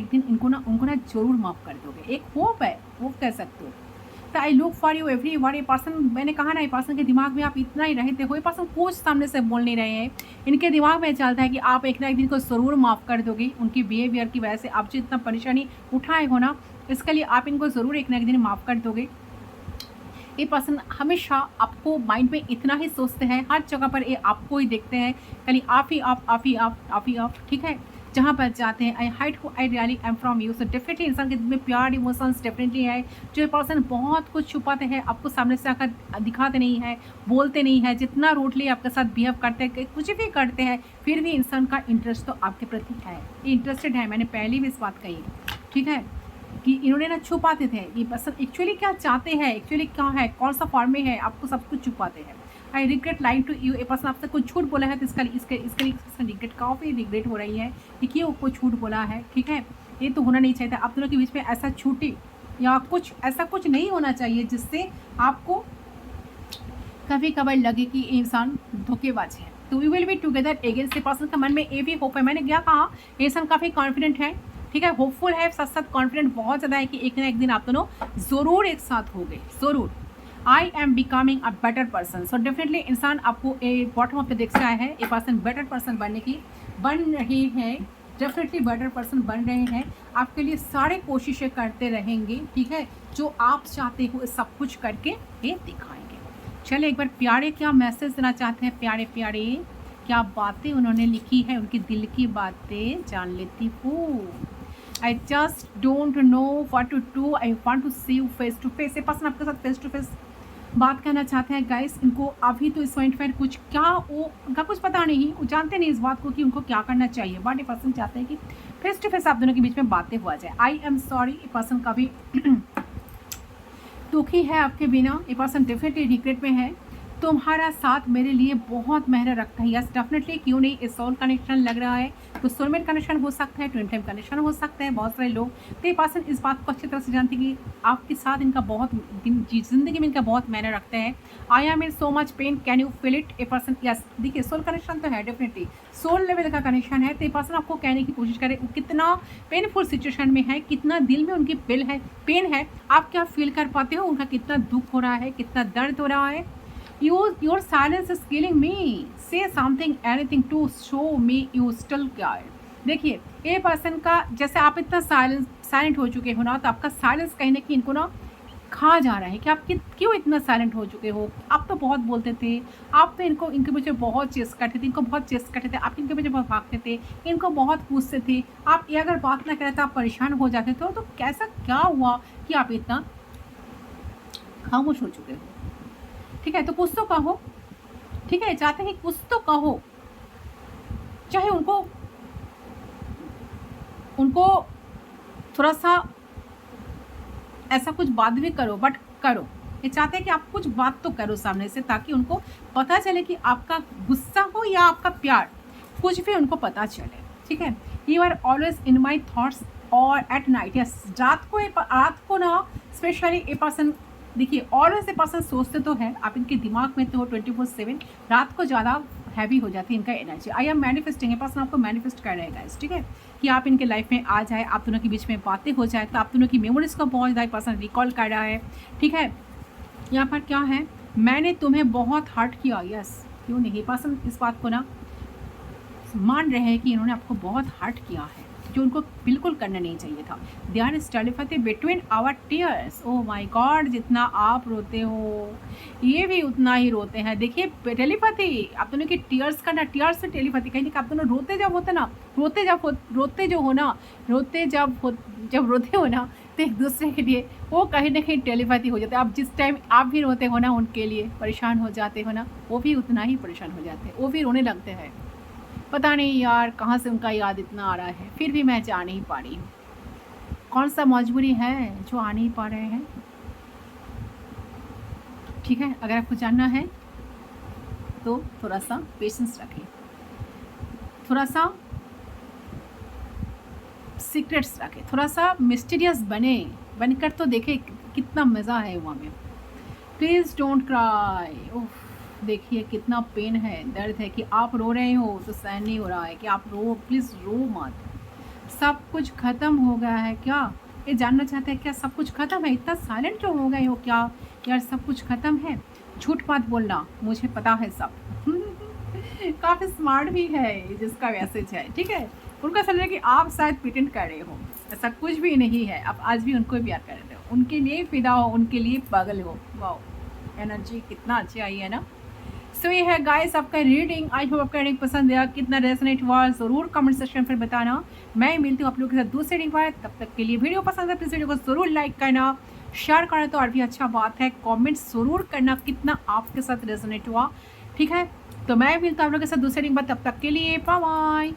दिन उनको ना जरूर माफ़ कर दोगे। एक होप है, होप कह सकते हो। तो I look for you every one. ये पर्सन, मैंने कहा ना, ये पर्सन के दिमाग में आप इतना ही रहते हो, ये पर्सन कुछ सामने से बोल नहीं रहे हैं, इनके दिमाग में चलता है कि आप एक ना एक दिन को ज़रूर माफ़ कर दोगे। उनकी बिहेवियर की वजह से आप जो इतना परेशानी उठाए हो ना, इसके लिए आप इनको ज़रूर एक ना एक दिन माफ़ कर दोगे। ये पर्सन हमेशा आपको माइंड में इतना ही सोचते हैं, हर जगह पर ये आपको ही देखते हैं, खाली आप ही आप। ठीक है, जहाँ पर जाते हैं, आई hide who I really am from you. So definitely इंसान के दिल में प्यार इमोशंस डेफिनेटली है। जो ये पर्सन बहुत कुछ छुपाते हैं, आपको सामने से आकर दिखाते नहीं है, बोलते नहीं है, जितना रूडली आपके साथ बिहेव करते हैं, कुछ भी करते हैं, फिर भी इंसान का इंटरेस्ट तो आपके प्रति है, ये इंटरेस्टेड है। मैंने पहले भी इस बात कही, ठीक है, कि इन्होंने ना छुपाते थे। ये पर्सन एक्चुअली क्या चाहते हैं, एक्चुअली क्या है, कौन सा फॉर्म में है, आपको सब कुछ छुपाते हैं। I regret lying to you. ये पर्सन आपसे कुछ झूठ बोला है तो इसके लिए रिग्रेट, काफ़ी रिग्रेट हो रही है कि क्यों को झूठ बोला है। ठीक है, ये तो होना नहीं चाहिए था। आप दोनों के बीच में ऐसा छूटी या कुछ ऐसा कुछ नहीं होना चाहिए जिससे आपको कभी कभार लगे कि इंसान धोखेबाज है। तो we will be together again. से पर्सन का मन में ये भी होप है, मैंने क्या कहा, ये इंसान काफ़ी कॉन्फिडेंट है। ठीक है, होपफुल है, साथ साथ कॉन्फिडेंट बहुत ज़्यादा है कि एक ना एक दिन आप दोनों ज़रूर एक साथ होंगे, ज़रूर। I am becoming a better person. So definitely इंसान आपको एक बॉटम अप पे देख रहा है, ये पर्सन बेटर पर्सन बन रही है, डेफिनेटली बेटर पर्सन बन रहे हैं, आपके लिए सारे कोशिशें करते रहेंगे। ठीक है, जो आप चाहते हो सब कुछ करके ये दिखाएंगे। चलिए एक बार प्यारे क्या मैसेज देना चाहते हैं, प्यारे प्यारे क्या बातें उन्होंने लिखी है, उनकी दिल की बातें जान लेती हूँ। I just don't know what to do. I want to see you face to face. ये पर्सन आपके साथ फेस टू फेस बात करना चाहते हैं गाइस। इनको अभी तो इस पॉइंट पर कुछ क्या वो उनका कुछ पता नहीं, वो जानते नहीं इस बात को कि उनको क्या करना चाहिए, बट ये पर्सन चाहते हैं कि फेस टू फेस आप दोनों के बीच में बातें हुआ जाए। आई एम सॉरी, ये पर्सन काफ़ी दुखी है आपके बिना, ये पर्सन डेफिनेटली रिग्रेट में है। तुम्हारा साथ मेरे लिए बहुत मायने रखता है। यस डेफिनेटली, क्यों नहीं, इस सोल कनेक्शन लग रहा है तो सोलमेट कनेक्शन हो सकता है, ट्विन फ्लेम कनेक्शन हो सकता है, बहुत सारे लोग। तो ये पर्सन इस बात को अच्छी तरह से जानते हैं कि आपके साथ इनका बहुत ज़िंदगी में इनका बहुत मायने रखते हैं। I am in so much pain, can you feel it. A person, yes देखिए सोल कनेक्शन तो है, डेफिनेटली सोल लेवल का कनेक्शन है। तो ये पर्सन आपको कहने की कोशिश करे वो कितना पेनफुल सिचुएशन में है, कितना दिल में उनकी पेन है, आप क्या फील कर पाते हो, उनका कितना दुख हो रहा है, कितना दर्द हो रहा है। Your silence is killing me. Say something, anything to show me you still care. देखिए ये पर्सन का, जैसे आप इतना साइलेंट हो चुके हो ना, तो आपका साइलेंस कहीं ना कहीं इनको ना खा जा रहा है कि आप क्यों इतना साइलेंट हो चुके हो। आप तो बहुत बोलते थे, आप तो इनके पीछे बहुत चेस करते थे, इनको बहुत चेस करते थे, आप इनके पीछे बहुत भागते थे, इनको बहुत पूछते थे। आप ये अगर बात ना करें तो आप परेशान हो जाते थे। तो कैसा क्या हुआ कि आप इतना खामोश हो चुके हो। ठीक है, तो कुछ तो कहो। ठीक है, चाहते हैं कुछ तो कहो, चाहे उनको थोड़ा सा ऐसा कुछ बात भी करो, बट करो। ये चाहते हैं कि आप कुछ बात तो करो सामने से, ताकि उनको पता चले कि आपका गुस्सा हो या आपका प्यार, कुछ भी उनको पता चले। ठीक है, you are always in my thoughts और एट नाइट। यस, रात को ना स्पेशली ए पर्सन, देखिए ऑलवेज ए पर्सन सोचते तो है, आप इनके दिमाग में तो 24/7, रात को ज़्यादा हैवी हो जाती है इनका energy. I am manifesting, a person आपको मैनिफेस्ट कर रहे हैं। ठीक है, कि आप इनके लाइफ में आ जाए, आप दोनों के बीच में बातें हो जाए, तो आप दोनों की मेमोरीज को बहुत ज़्यादा पर्सन रिकॉल कर रहा है। ठीक है, यहाँ पर क्या है, मैंने तुम्हें बहुत हर्ट किया। यस, क्यों नहीं, पर्सन इस बात को ना मान रहे हैं कि इन्होंने आपको बहुत हर्ट किया है। जो उनको बिल्कुल करना नहीं चाहिए था। There is telepathy between our tears. Oh my god, जितना आप रोते हो ये भी उतना ही रोते हैं। देखिए टेलीपैथी आप दोनों की टीयर्स का ना, टीयर्स से टेलीपैथी कहीं ना आप दोनों रोते जब होते ना, रोते जो हो ना, जब रोते हो ना, तो एक दूसरे के लिए वो कहीं ना कहीं टेलीपैथी हो जाता है। आप जिस टाइम आप भी रोते हो ना, उनके लिए परेशान हो जाते हो ना, वो भी उतना ही परेशान हो जाते हैं, वो भी रोने लगते हैं। पता नहीं यार कहाँ से उनका याद इतना आ रहा है, फिर भी मैं जा नहीं पा रही हूँ। कौन सा मजबूरी है जो आ नहीं पा रहे हैं। ठीक है, अगर आपको जानना है तो थोड़ा सा पेशेंस रखें, थोड़ा सा सीक्रेट्स रखें, थोड़ा सा मिस्टीरियस बनकर तो देखें कितना मज़ा है वहाँ में। Please don't cry. उफ, देखिए कितना पेन है, दर्द है कि आप रो रहे हो तो सहन नहीं हो रहा है कि आप रो, प्लीज़ रो मत। सब कुछ ख़त्म हो गया है क्या? ये जानना चाहते हैं क्या सब कुछ ख़त्म है? इतना साइलेंट क्यों हो गए हो क्या? यार सब कुछ ख़त्म है, झूठ मत बोलना, मुझे पता है सब। काफ़ी स्मार्ट भी है जिसका मैसेज है, ठीक है। उनका समझ है कि आप शायद प्रिटेंड कर रहे हो, ऐसा कुछ भी नहीं है। आप आज भी उनको प्यार कर रहे हो, उनके लिए फिदा हो, उनके लिए पागल हो। वाह, एनर्जी कितना अच्छी आई है ना। सो ये है गाइस आपका रीडिंग। आई होप आपका रीडिंग पसंद आया, कितना रेजोनेट हुआ ज़रूर कमेंट सेक्शन पर बताना। मैं मिलती हूँ आप लोगों के साथ दूसरी रीडिंग पर, तब तक के लिए वीडियो पसंद है प्लीज़ वीडियो को ज़रूर लाइक करना, शेयर करना तो और भी अच्छा बात है, कमेंट ज़रूर करना कितना आपके साथ रेजोनेट हुआ, ठीक है। तो मैं मिलता हूँ आप लोगों के साथ दूसरी रीडिंग पर, तब तक के लिए बाय बाय।